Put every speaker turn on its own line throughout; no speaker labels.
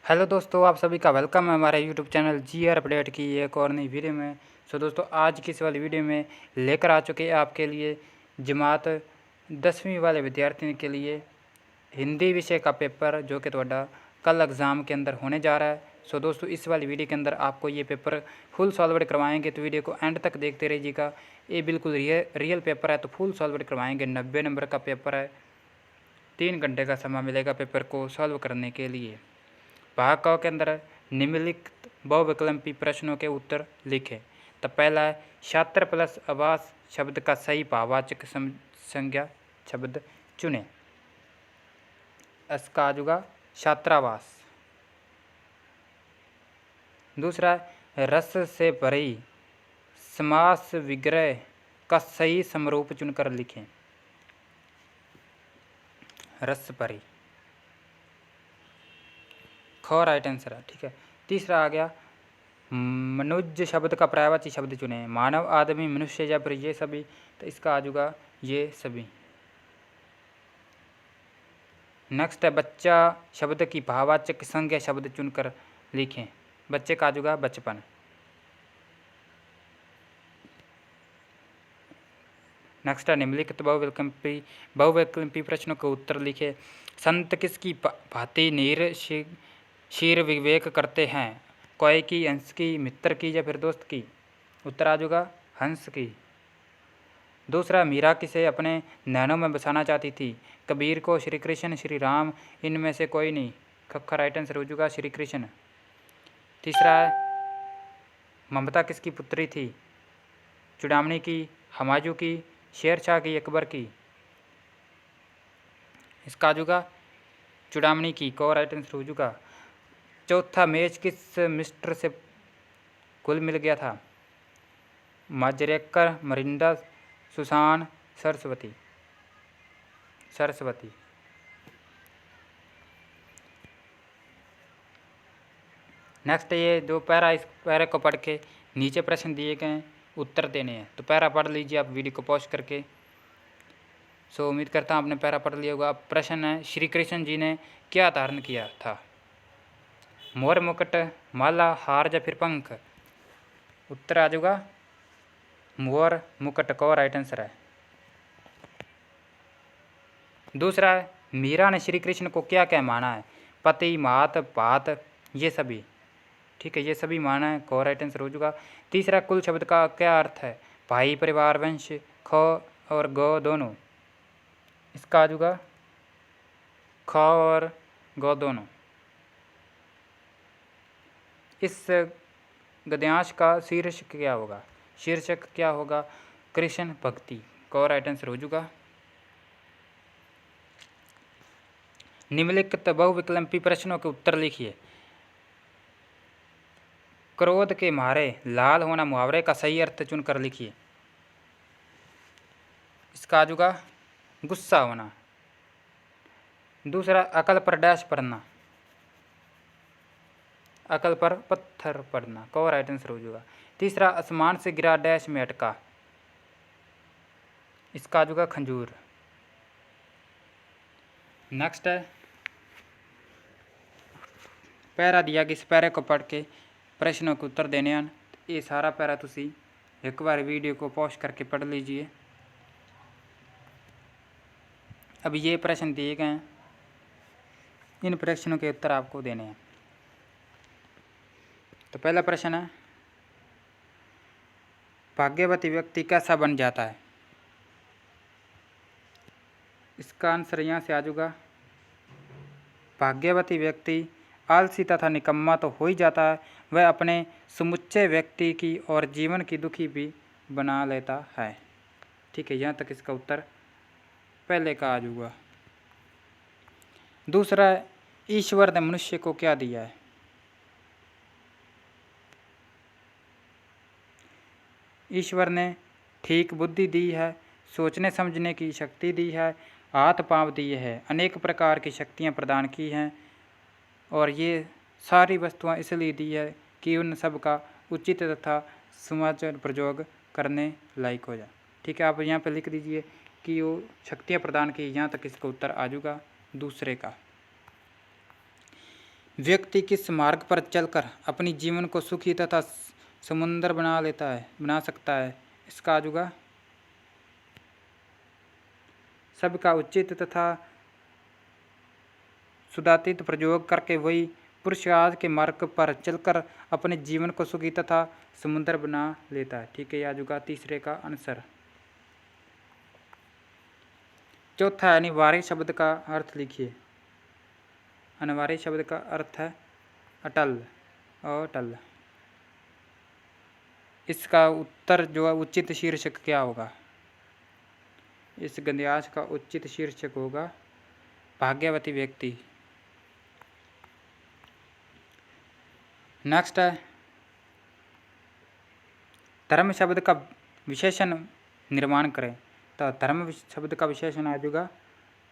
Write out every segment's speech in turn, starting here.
Hello दोस्तों, आप सभी का वेलकम है हमारे यूट्यूब चैनल जीआर अपडेट की एक और नई वीडियो में। दोस्तों, आज की इस वाली वीडियो में लेकर आ चुके हैं आपके लिए जमात 10वीं वाले विद्यार्थियों के लिए हिंदी विषय का पेपर जो कि थोड़ा कल एग्ज़ाम के अंदर होने जा रहा है। दोस्तों, इस वाली वीडियो के अंदर आपको ये पेपर फुल सॉल्वड करवाएंगे, तो वीडियो को एंड तक देखते रहिएगा। ये बिल्कुल रियल पेपर है, तो फुल सॉल्वड करवाएंगे। 90 नंबर का पेपर है, 3 घंटे का समय मिलेगा पेपर को सॉल्व करने के लिए। भाग क के अंदर निम्नलिखित बहुविकल्पी प्रश्नों के उत्तर लिखें। तो पहला है छात्र प्लस आवास शब्द का सही भाववाचक संज्ञा शब्द चुनें। इसका आ जाएगा छात्रावास। दूसरा है रस से भरी समास विग्रह का सही समरूप चुनकर लिखें। रस भरी ख राइट आंसर है। ठीक है। तीसरा आ गया मनुष्य शब्द का पर्यायवाची शब्द चुने। मानव, आदमी, मनुष्य या फिर ये सभी, तो इसका आ जाएगा ये सभी। नेक्स्ट है बच्चा शब्द की भाववाचक संज्ञा शब्द चुनकर लिखें। बच्चे का आ जाएगा बचपन। नेक्स्ट है निम्नलिखित बहुविकल्पी प्रश्नों के उत्तर लिखे। संत किसकी भांति नीर शीर विवेक करते हैं? कोई की, हंस की, मित्र की या फिर दोस्त की? उत्तर आ जाएगा हंस की। दूसरा मीरा किसे अपने नैनों में बसाना चाहती थी? कबीर को, श्री कृष्ण, श्री राम, इनमें से कोई नहीं। खक्खा राइट आंसर हो जाएगा श्री कृष्ण। तीसरा है ममता किसकी पुत्री थी? चूड़ामणि की, हुमायूं की, शेरशाह की, अकबर की? इसका आ जाएगा चूड़ामणि की। को राइट आंसर हो जाएगा। चौथा मेज किस मिस्टर से कुल मिल गया था? Majrekar, Miranda, Susan, Saraswati. Saraswati. Next ये दो पैरा, इस पैरा को पढ़ के नीचे प्रश्न दिए गए हैं, उत्तर देने हैं। तो पैरा पढ़ लीजिए आप वीडियो को पॉज करके। उम्मीद करता हूँ आपने पैरा पढ़ लिया होगा। अब प्रश्न है श्री कृष्ण जी ने क्या धारण किया था? मोर मुकुट, माला, हार या फिर पंख? उत्तर आ जाएगा मोर मुकुट को राइट आंसर है। दूसरा है मीरा ने श्री कृष्ण को क्या क्या माना है? पति, मात, पात, ये सभी। ठीक है, ये सभी माना है। को राइट आंसर हो जाएगा। तीसरा कुल शब्द का क्या अर्थ है? भाई, परिवार, वंश, ख और ग दोनों? इसका आ जाएगा ख और ग दोनों। इस गद्यांश का शीर्षक क्या होगा? शीर्षक क्या होगा? कृष्ण भक्ति। को राइट आंसर हो जाएगा। निम्नलिखित बहुविकल्पी प्रश्नों के उत्तर लिखिए। क्रोध के मारे लाल होना मुहावरे का सही अर्थ चुनकर लिखिए। इसका आ जाएगा गुस्सा होना। दूसरा अकल पर डैश पड़ना। अकल पर पत्थर पड़ना। को राइट आंसर हो जाएगा। तीसरा आसमान से गिरा डैश में अटका। इसका आ जाएगा खंजूर। नेक्स्ट है पैरा दिया कि इस पैरे को पढ़ के प्रश्नों के उत्तर देने हैं। ये सारा पैरा तुसी एक बार वीडियो को पॉज करके पढ़ लीजिए। अब ये प्रश्न दिए गए हैं, इन प्रश्नों के उत्तर आपको देने हैं। तो पहला प्रश्न है भाग्यवती व्यक्ति कैसा बन जाता है? इसका आंसर यहाँ से आ जाएगा भाग्यवती व्यक्ति आलसी तथा निकम्मा तो हो ही जाता है, वह अपने समुच्चय व्यक्ति की और जीवन की दुखी भी बना लेता है। ठीक है, यहाँ तक इसका उत्तर पहले का आ जाएगा। दूसरा ईश्वर ने मनुष्य को क्या दिया है? ईश्वर ने ठीक बुद्धि दी है, सोचने समझने की शक्ति दी है, हाथ पांव दिए हैं, अनेक प्रकार की शक्तियाँ प्रदान की हैं, और ये सारी वस्तुएं इसलिए दी है कि उन सब का उचित तथा समाचार प्रयोग करने लायक हो जाए। ठीक है, आप यहाँ पे लिख दीजिए कि वो शक्तियाँ प्रदान की। यहाँ तक इसका उत्तर आ जाएगा दूसरे का। व्यक्ति किस मार्ग पर चलकर अपनी जीवन को सुखी तथा समुद्र बना सकता है? इसका होगा सबका उचित तथा सुदातित प्रयोग करके वही पुरुषार्थ के मार्ग पर चलकर अपने जीवन को सुखी तथा समुद्र बना लेता है। ठीक है, यह होगा तीसरे का आंसर। चौथा, अनिवार्य शब्द का अर्थ लिखिए। अनिवार्य शब्द का अर्थ है अटल, अटल। इसका उत्तर जो है उचित शीर्षक क्या होगा? इस गद्यांश का उचित शीर्षक होगा भाग्यवती व्यक्ति। नेक्स्ट है धर्म शब्द का विशेषण निर्माण करें। तो धर्म शब्द का विशेषण आ जाएगा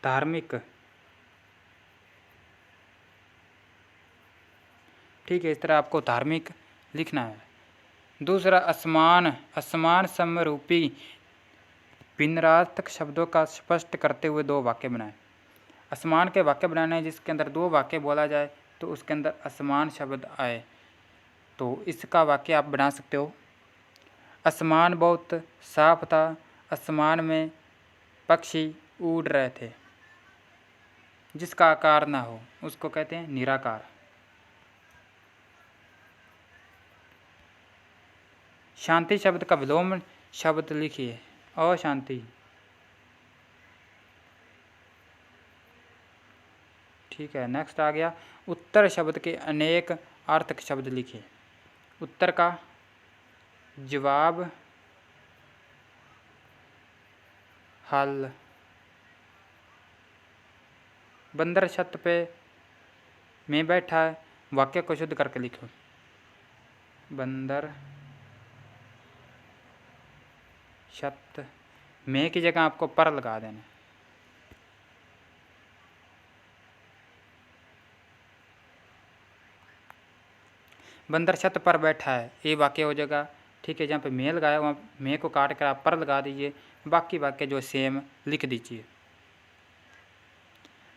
धार्मिक। ठीक है, इस तरह आपको धार्मिक लिखना है। दूसरा, असमान। असमान समरूपी भिन्नार्थक शब्दों का स्पष्ट करते हुए दो वाक्य बनाएं। असमान के वाक्य बनाने हैं जिसके अंदर दो वाक्य बोला जाए तो उसके अंदर असमान शब्द आए, तो इसका वाक्य आप बना सकते हो। आसमान बहुत साफ था, आसमान में पक्षी उड़ रहे थे। जिसका आकार ना हो उसको कहते हैं निराकार। शांति शब्द का विलोम शब्द लिखिए, अशांति। ठीक है, नेक्स्ट आ गया उत्तर शब्द के अनेक अर्थक शब्द लिखिए। उत्तर का जवाब, हल। बंदर छत पे मैं बैठा है, वाक्य को शुद्ध करके लिखो। बंदर छत, मैं की जगह आपको पर लगा देना। बंदर छत पर बैठा है, ये वाक्य हो जाएगा। ठीक है, जहाँ पे मैं लगाया वहाँ मैं को काट कर आप पर लगा दीजिए, बाकी वाक्य जो सेम लिख दीजिए।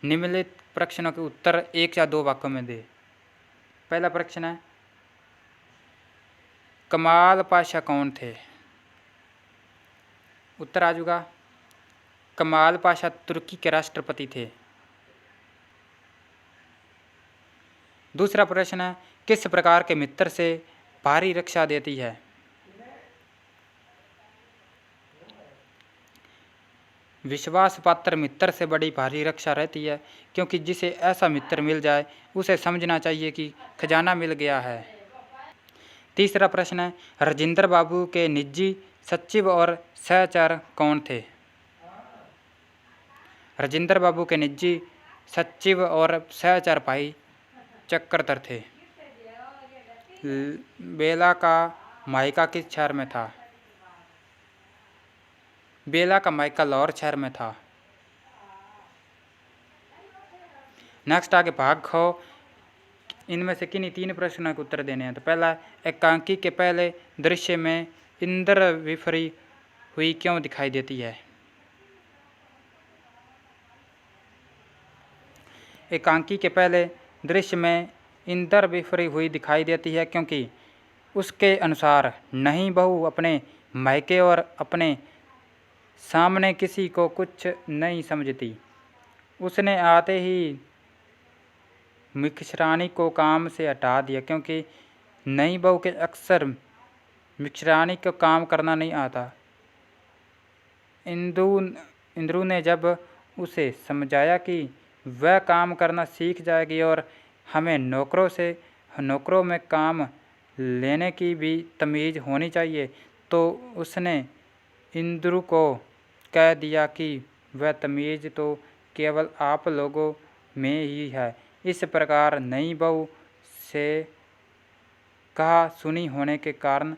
निम्नलिखित प्रश्नों के उत्तर एक या दो वाक्यों में दे। पहला प्रश्न है कमाल पाशा कौन थे? उत्तर आ जाएगा कमाल पाशा तुर्की के राष्ट्रपति थे। दूसरा प्रश्न है किस प्रकार के मित्र से भारी रक्षा देती है? विश्वास पात्र मित्र से बड़ी भारी रक्षा रहती है, क्योंकि जिसे ऐसा मित्र मिल जाए उसे समझना चाहिए कि खजाना मिल गया है। तीसरा प्रश्न है राजेंद्र बाबू के निजी सचिव और सहचर कौन थे? राजेंद्र बाबू के निजी सचिव और सहचर भाई चक्रधर थे। बेला का मायका किस शहर में था? बेला का मायका लाहौर शहर में था। नेक्स्ट आगे भाग खो, इनमें से किन्हीं तीन प्रश्नों के उत्तर देने हैं। तो पहला, एकांकी के पहले दृश्य में इंद्र विफरी हुई क्यों दिखाई देती है? एकांकी के पहले दृश्य में इंद्र विफरी हुई दिखाई देती है क्योंकि उसके अनुसार नई बहू अपने मायके और अपने सामने किसी को कुछ नहीं समझती। उसने आते ही मिश्रानी को काम से हटा दिया क्योंकि नई बहू के अक्सर मिश्रानी को काम करना नहीं आता। इंद्रू ने जब उसे समझाया कि वह काम करना सीख जाएगी और हमें नौकरों में काम लेने की भी तमीज़ होनी चाहिए, तो उसने इंद्रू को कह दिया कि वह तमीज़ तो केवल आप लोगों में ही है। इस प्रकार नई बहू से कहा सुनी होने के कारण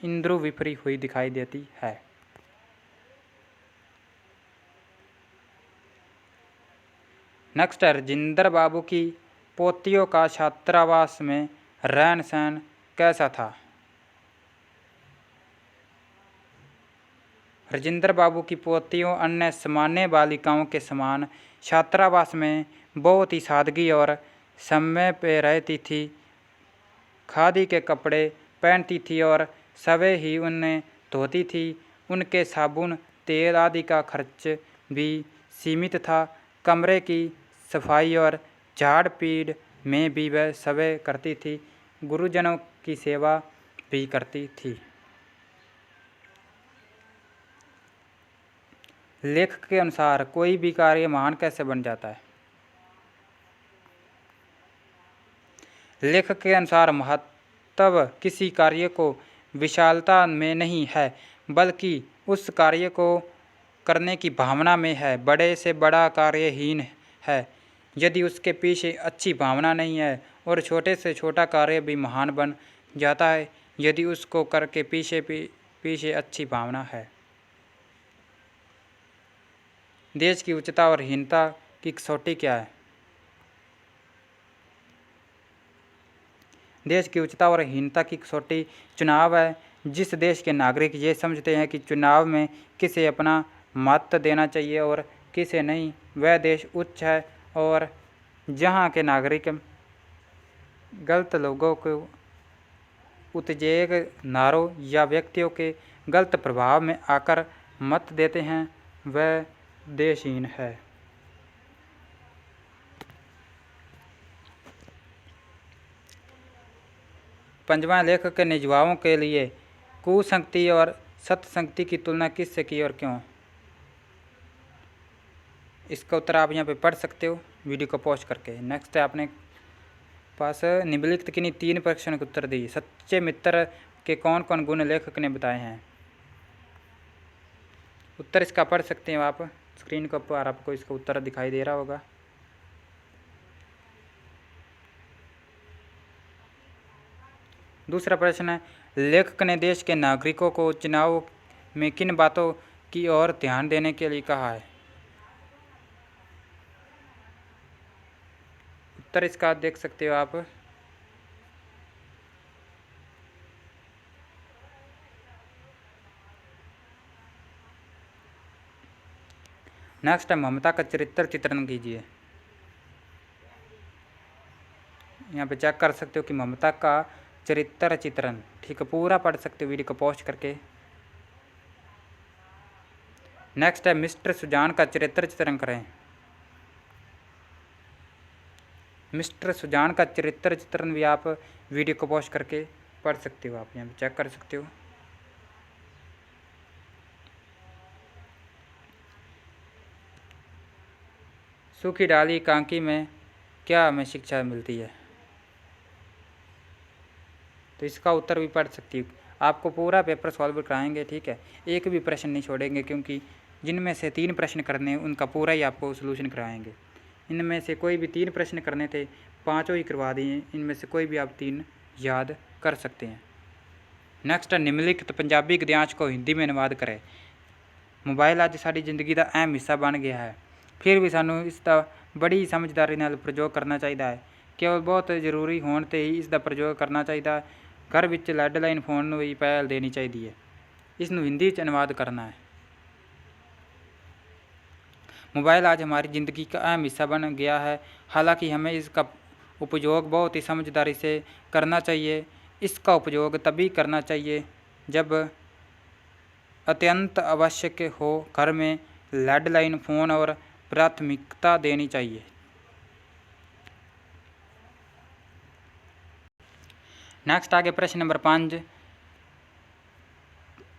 इंद्रू विफरी हुई दिखाई देती है। नेक्स्ट है राजेंद्र बाबू की पोतियों का छात्रावास में रहन सहन कैसा था? राजेंद्र बाबू की पोतियों अन्य सामान्य बालिकाओं के समान छात्रावास में बहुत ही सादगी और समय पे रहती थी, खादी के कपड़े पहनती थी और सवे ही उन्हें धोती थी। उनके साबुन, तेल आदि का खर्च भी सीमित था। कमरे की सफाई और झाड़ पीड़ में भी वह सवे करती थी। गुरुजनों की सेवा भी करती थी। लेखक के अनुसार कोई भी कार्य महान कैसे बन जाता है? लेखक के अनुसार महत्व किसी कार्य को विशालता में नहीं है, बल्कि उस कार्य को करने की भावना में है। बड़े से बड़ा कार्य हीन है यदि उसके पीछे अच्छी भावना नहीं है, और छोटे से छोटा कार्य भी महान बन जाता है यदि उसको करके पीछे अच्छी भावना है। देश की उच्चता और हीनता की कसौटी क्या है? देश की उच्चता और हीनता की कसौटी चुनाव है। जिस देश के नागरिक ये समझते हैं कि चुनाव में किसे अपना मत देना चाहिए और किसे नहीं, वह देश उच्च है। और जहाँ के नागरिक गलत लोगों को उत्तेजक नारों या व्यक्तियों के गलत प्रभाव में आकर मत देते हैं, वह देशहीन है। पंजवां, लेखक ने युवाओं के लिए कुसंगति और सत्संगति की तुलना किससे की और क्यों? इसका उत्तर आप यहाँ पे पढ़ सकते हो वीडियो को पॉज करके। नेक्स्ट है अपने पास निम्नलिखित किन्हीं 3 प्रश्नों के उत्तर दिए। सच्चे मित्र के कौन कौन गुण लेखक ने बताए हैं? उत्तर इसका पढ़ सकते हैं आप, स्क्रीन के ऊपर आपको इसका उत्तर दिखाई दे रहा होगा। दूसरा प्रश्न है, लेखक ने देश के नागरिकों को चुनाव में किन बातों की ओर ध्यान देने के लिए कहा है? उत्तर इसका देख सकते हो आप। नेक्स्ट है, ममता का चरित्र चित्रण कीजिए। यहाँ पे चेक कर सकते हो कि ममता का चरित्र चित्रण, ठीक है, पूरा पढ़ सकते हो वीडियो को पॉज करके। नेक्स्ट है, मिस्टर सुजान का चरित्र चित्रण करें। मिस्टर सुजान का चरित्र चित्रण भी आप वीडियो को पॉज करके पढ़ सकते हो, आप यहाँ पे चेक कर सकते हो। सूखी डाली कांकी में क्या हमें शिक्षा मिलती है? तो इसका उत्तर भी पढ़ सकती हो। आपको पूरा पेपर सॉल्व कराएंगे, ठीक है, एक भी प्रश्न नहीं छोड़ेंगे, क्योंकि जिनमें से 3 प्रश्न करने हैं उनका पूरा ही आपको सोल्यूशन कराएंगे। इनमें से कोई भी 3 प्रश्न करने थे, 5 ही करवा दिए, इनमें से कोई भी आप 3 याद कर सकते हैं। नेक्स्ट, निम्नलिखित पंजाबी गद्यांश को हिंदी में अनुवाद करें। मोबाइल अज साडी जिंदगी का अहम हिस्सा बन गया है, फिर भी सानू इसका बड़ी समझदारी नाल प्रयोग करना चाहिए है। केवल बहुत जरूरी होने ते ही इसका प्रयोग करना चाहिए। घर विच लैंडलाइन फोन नूं ही पहल देनी चाहिए है। इसनूं हिंदी च अनुवाद करना है। मोबाइल आज हमारी ज़िंदगी का अहम हिस्सा बन गया है, हालांकि हमें इसका उपयोग बहुत ही समझदारी से करना चाहिए। इसका उपयोग तभी करना चाहिए जब अत्यंत आवश्यक हो। घर में लैंडलाइन फ़ोन और प्राथमिकता देनी चाहिए। नेक्स्ट आगे प्रश्न नंबर 5।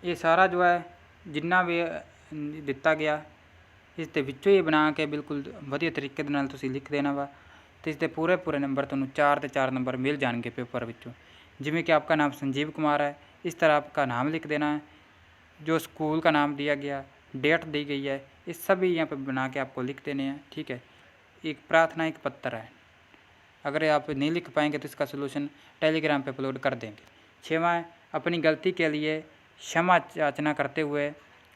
ये सारा जो है जिन्ना भी दिता गया इस दे विचों ही बना के बिल्कुल वधिया तरीके दे नाल तुसीं लिख देना वा, तो इसके पूरे नंबर तुहानूं 4 ते 4 नंबर मिल जाएंगे पेपर विचों। जिमें कि आपका नाम संजीव कुमार है, इस तरह आपका नाम लिख देना है, जो स्कूल का नाम दिया गया, डेट दी गई है, इस सभी यहाँ पे बना के आपको लिख देने हैं, ठीक है। एक प्रार्थना, एक पत्र है। अगर आप नहीं लिख पाएंगे तो इसका सलूशन टेलीग्राम पे अपलोड कर देंगे। 6वां, अपनी गलती के लिए क्षमा याचना करते हुए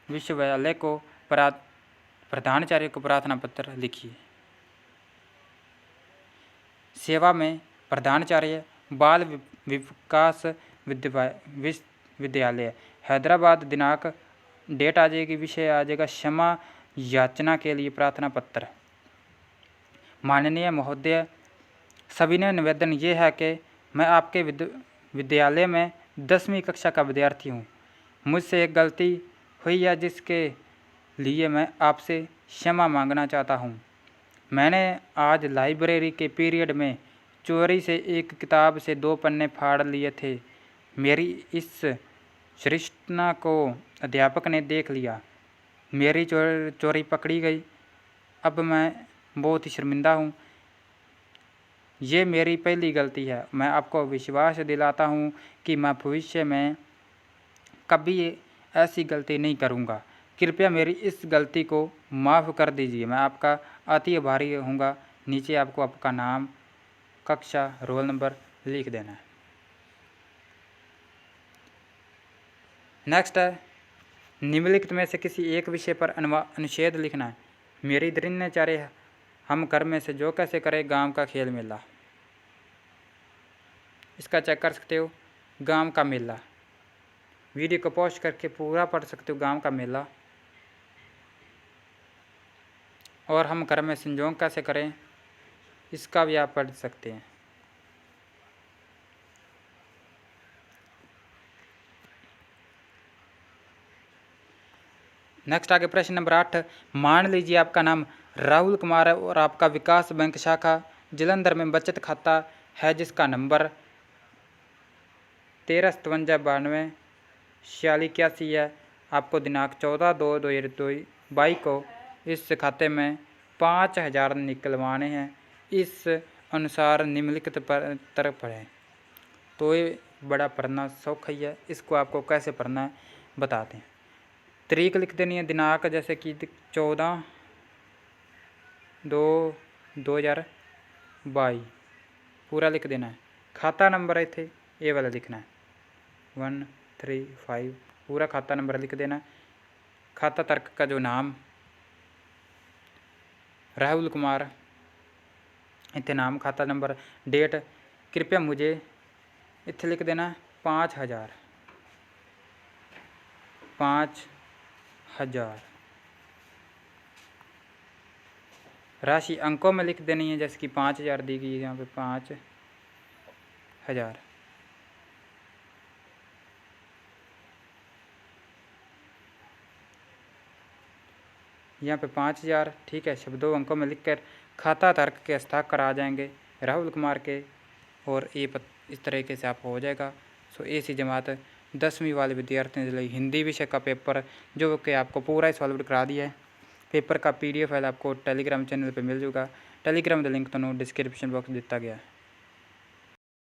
विश्वविद्यालय को प्रधानाचार्य को प्रार्थना पत्र लिखिए। सेवा में प्रधानाचार्य, बाल विकास विद्यालय हैदराबाद, दिनांक डेट आ जाएगी, विषय आ जाएगा क्षमा याचना के लिए प्रार्थना पत्र। माननीय महोदय, सविनय निवेदन ये है कि मैं आपके विद्यालय में 10वीं कक्षा का विद्यार्थी हूँ। मुझसे एक गलती हुई है जिसके लिए मैं आपसे क्षमा मांगना चाहता हूँ। मैंने आज लाइब्रेरी के पीरियड में चोरी से एक किताब से 2 पन्ने फाड़ लिए थे। मेरी इस सृष्टना को अध्यापक ने देख लिया। मेरी चोरी पकड़ी गई। अब मैं बहुत ही शर्मिंदा हूँ। ये मेरी पहली गलती है। मैं आपको विश्वास दिलाता हूँ कि मैं भविष्य में कभी ऐसी गलती नहीं करूँगा। कृपया मेरी इस गलती को माफ़ कर दीजिए। मैं आपका अति आभारी होऊंगा। नीचे आपको आपका नाम, कक्षा, रोल नंबर लिख देना है। नेक्स्ट है, निम्नलिखित में से किसी एक विषय पर अनुच्छेद लिखना है। मेरी दिनचर्या, हम घर में से जो कैसे करें, गांव का खेल मेला। इसका चेक कर सकते हो। गांव का मेला, वीडियो को पोस्ट करके पूरा पढ़ सकते हो। गांव का मेला। और हम घर में संयोग कैसे करें, इसका भी आप पढ़ सकते हैं। नेक्स्ट आगे प्रश्न नंबर 8। मान लीजिए आपका नाम राहुल कुमार है और आपका विकास बैंक शाखा जलंधर में बचत खाता है जिसका नंबर 1357924681 है। आपको दिनांक 14/2/2022 को इस खाते में 5000 निकलवाने हैं। इस अनुसार निम्नलिखित पर पढ़ें। तो ये बड़ा पढ़ना सौखा ही है। इसको आपको कैसे पढ़ना है बताते हैं। तारीख लिख देनी है, दिनांक जैसे कि 14/2/2022 पूरा लिख देना है। खाता नंबर है थे ये वाला लिखना है 135 पूरा खाता नंबर लिख देना है। खाता तर्क का जो नाम राहुल कुमार, इतने नाम, खाता नंबर, डेट, कृपया मुझे इतने लिख देना है 5000। राशि अंकों में लिख देनी है, जैसे कि 5000 दी गई है यहाँ पे 5000। यहाँ पे 5000, ठीक है। शब्दों अंकों में लिखकर खाता तर्क के हस्ताक्षर आ जाएंगे राहुल कुमार के, और ये इस तरीके से आपको हो जाएगा। सो ऐसी जमात 10वीं वाले विद्यार्थियों के लिए हिंदी विषय का पेपर जो कि आपको पूरा सॉल्व करा दिया है। पेपर का PDF फाइल आपको टेलीग्राम चैनल पे मिल जाएगा। टेलीग्राम का लिंक तो डिस्क्रिप्शन बॉक्स दिया गया है।